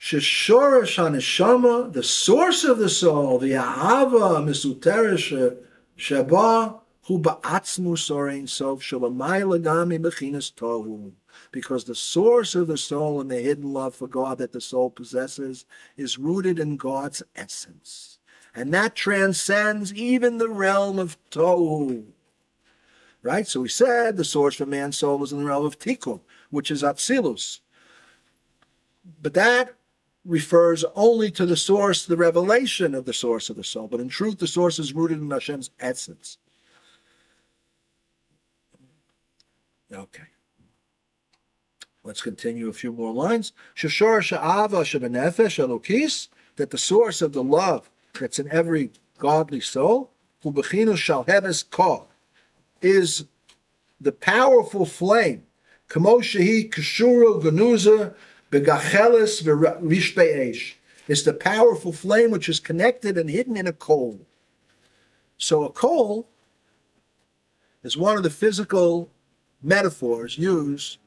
[SPEAKER 1] Sheshoresh haneshama, the source of the soul, the ahava misuteresh sheba hu ba'atzmus orein sof shalamai lagami bechinas tohu. Because the source of the soul and the hidden love for God that the soul possesses is rooted in God's essence. And that transcends even the realm of Tohu. Right? So we said the source for man's soul is in the realm of Tikkun, which is Atzilus. But that refers only to the source, the revelation of the source of the soul. But in truth, the source is rooted in Hashem's essence. Okay. Let's continue a few more lines. Sheshor sha'ava shebenefesh elokis, that the source of the love that's in every godly soul, hu bechinu shal heves kol, is the powerful flame, kamo shehi keshuru genuza begacheles v'rishpei esh. It's the powerful flame which is connected and hidden in a coal. So a coal is one of the physical metaphors used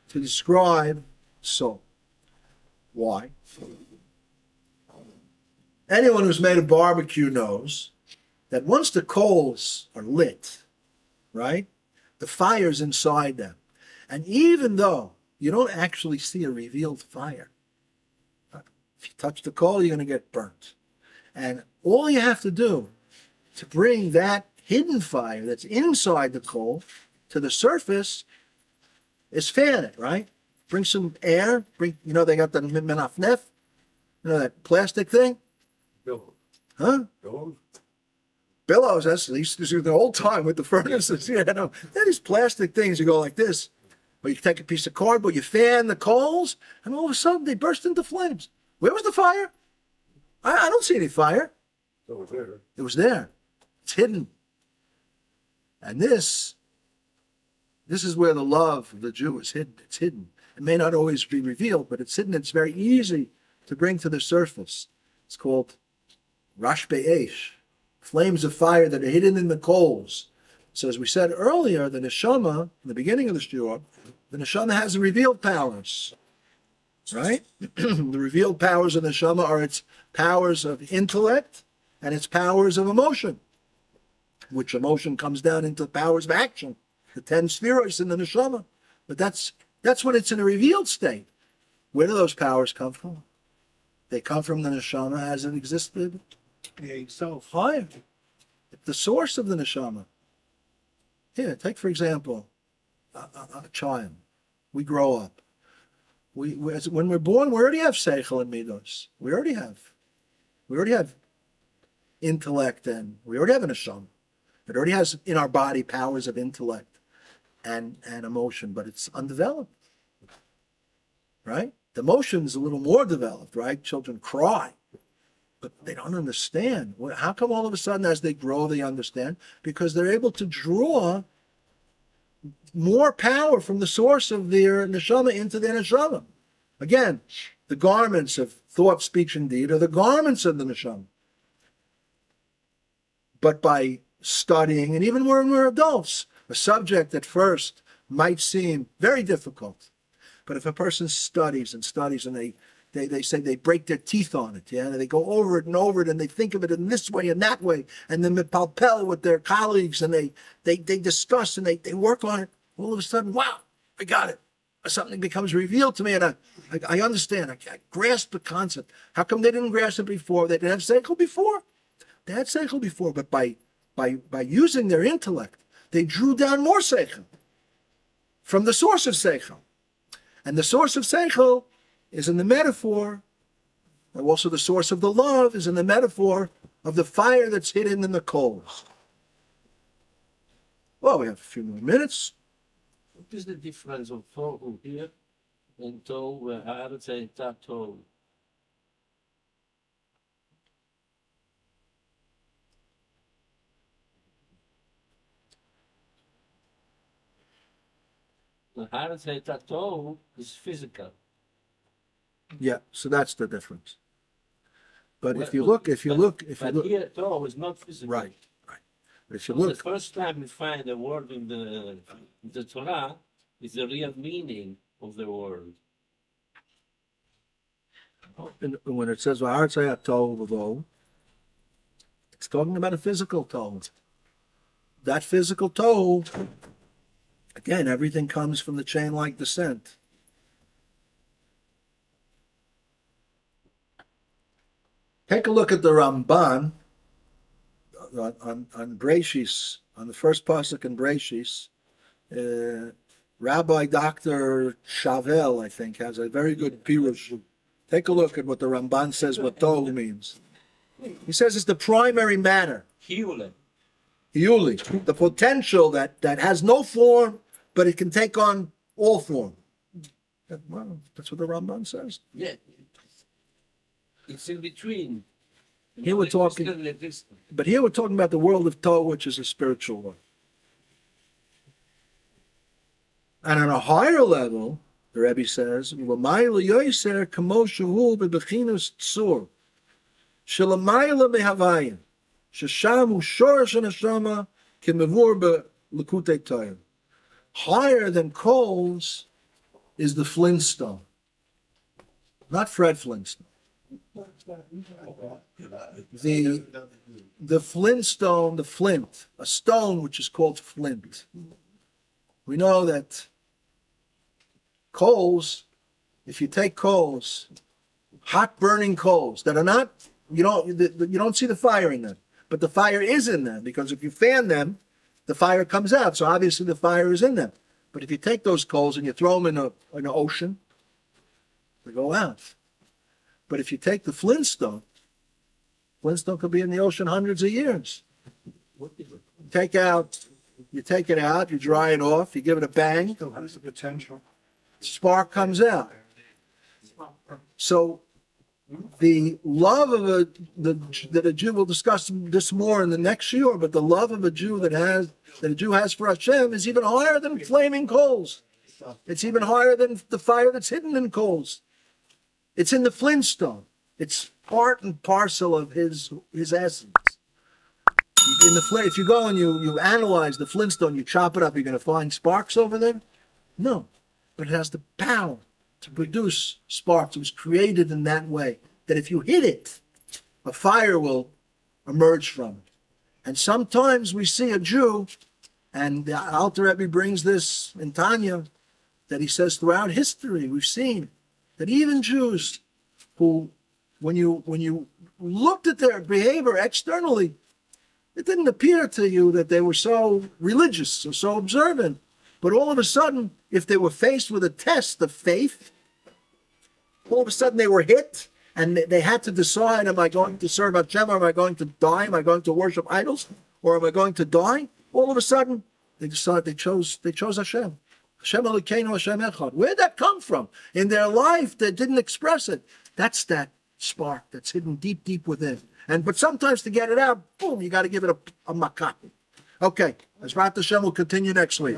[SPEAKER 1] to describe soul. Why? Anyone who's made a barbecue knows that once the coals are lit, right, the fire's inside them. And even though you don't actually see a revealed fire, if you touch the coal, you're going to get burnt. And all you have to do to bring that hidden fire that's inside the coal to the surface is fan it, right? Bring some air. They got the menafnef, that plastic thing.
[SPEAKER 5] Billows.
[SPEAKER 1] Huh?
[SPEAKER 5] Billows.
[SPEAKER 1] Billows, that's they used to do the whole time with the furnaces. They're these plastic things, you go like this. Or you take a piece of cardboard, you fan the coals, and all of a sudden they burst into flames. Where was the fire? I don't see any fire.
[SPEAKER 5] It was there.
[SPEAKER 1] It was there. It's hidden. And this is where the love of the Jew is hidden. It's hidden. It may not always be revealed, but it's hidden. It's very easy to bring to the surface. It's called Rash Be'esh, flames of fire that are hidden in the coals. So as we said earlier, the neshama, in the beginning of the shiur, the neshama has the revealed powers, right? The revealed powers of the neshama are its powers of intellect and its powers of emotion, which emotion comes down into the powers of action. the 10 spheres in the neshama. But that's when it's in a revealed state. Where do those powers come from? They come from the neshama as it existed
[SPEAKER 2] itself.
[SPEAKER 1] higher. The source of the neshama. Here, take for example, a child. We grow up. When we're born, we already have seichel and midos. We already have intellect, and we already have a neshama. It already has in our body powers of intellect and emotion, but it's undeveloped, right? The emotion is a little more developed, right? Children cry, but they don't understand. How come all of a sudden, as they grow, they understand? Because they're able to draw more power from the source of their neshama into their neshama. Again, the garments of thought, speech, and deed are the garments of the neshama. But by studying, and even when we're adults, a subject at first might seem very difficult. But if a person studies and studies, and they say they break their teeth on it, yeah, and they go over it, and they think of it in this way and that way, and then palpel with their colleagues, and they discuss and they work on it, all of a sudden, wow, I got it. Something becomes revealed to me, and I understand. I grasp the concept. How come they didn't grasp it before? They didn't have seichel before. They had seichel before, but by using their intellect, they drew down more seichel from the source of seichel. And the source of seichel is in the metaphor, and also the source of the love is in the metaphor of the fire that's hidden in the coals. Well, we have a few more minutes.
[SPEAKER 4] What is the difference of tohu here and tohu where haaretz hayta tohu? The haaretz hayta tohu is physical.
[SPEAKER 1] Yeah, so that's the difference. But if you
[SPEAKER 4] But
[SPEAKER 1] look,
[SPEAKER 4] here tohu is not physical.
[SPEAKER 1] right. But if you
[SPEAKER 4] So
[SPEAKER 1] look,
[SPEAKER 4] the first time we find a word in the Torah is the real meaning of the word.
[SPEAKER 1] when it says "V'haaretz hayat tohu v'vohu," it's talking about a physical tohu. That physical tohu, again, everything comes from the chain-like descent. Take a look at the Ramban on Breshis, on the first pasuk in Breshis. Rabbi Dr. Chavel, I think, has a very good pirush. Take a look at what the Ramban says what tohu means. He says it's the primary matter.
[SPEAKER 4] Hiule.
[SPEAKER 1] Hiuli, the potential that has no form, but it can take on all form. Well, that's what the Ramban says.
[SPEAKER 4] Yeah. It's in between.
[SPEAKER 1] Here we're talking, but here we're talking about the world of tohu, which is a spiritual one. And on a higher level, the Rebbe says, "L'mayla yoyser kamo shehu bebechinus tzur, shelamayla mehavaya, shesham hu shoresh haneshama kemevur belikutei Torah." Higher than coals is the flintstone, not Fred Flintstone. The flintstone, the flint, a stone which is called flint. We know that coals, if you take coals, hot burning coals that are not, you don't see the fire in them, but the fire is in them, because if you fan them, the fire comes out. So obviously the fire is in them. But if you take those coals and you throw them in an ocean, they go out. But if you take the flintstone could be in the ocean hundreds of years. You take it out, you dry it off, you give it a bang,
[SPEAKER 2] Still has the potential.
[SPEAKER 1] spark comes out. So the love of that a Jew, will discuss this more in the next year, but the love of a Jew that a Jew has for Hashem is even higher than flaming coals. It's even higher than the fire that's hidden in coals. It's in the flintstone. It's part and parcel of his essence. If you go and you analyze the flintstone, you chop it up, you're going to find sparks over there? No. But it has the power to produce sparks. It was created in that way, that if you hit it, a fire will emerge from it. And sometimes we see a Jew, And the Alter Rebbe brings this in Tanya, that he says throughout history, we've seen that even Jews who, when you looked at their behavior externally, it didn't appear to you that they were so religious or so observant. But all of a sudden, if they were faced with a test of faith, all of a sudden they were hit, and they had to decide, am I going to serve Hashem, or am I going to die? Am I going to worship idols, or am I going to die? All of a sudden, they decided they chose Hashem. Hashem Elokeinu, Hashem Echad. Where'd that come from? In their life, they didn't express it. That's that spark that's hidden deep, deep within. But sometimes to get it out, boom, you got to give it a makah. Okay, Ezrat Hashem will continue next week.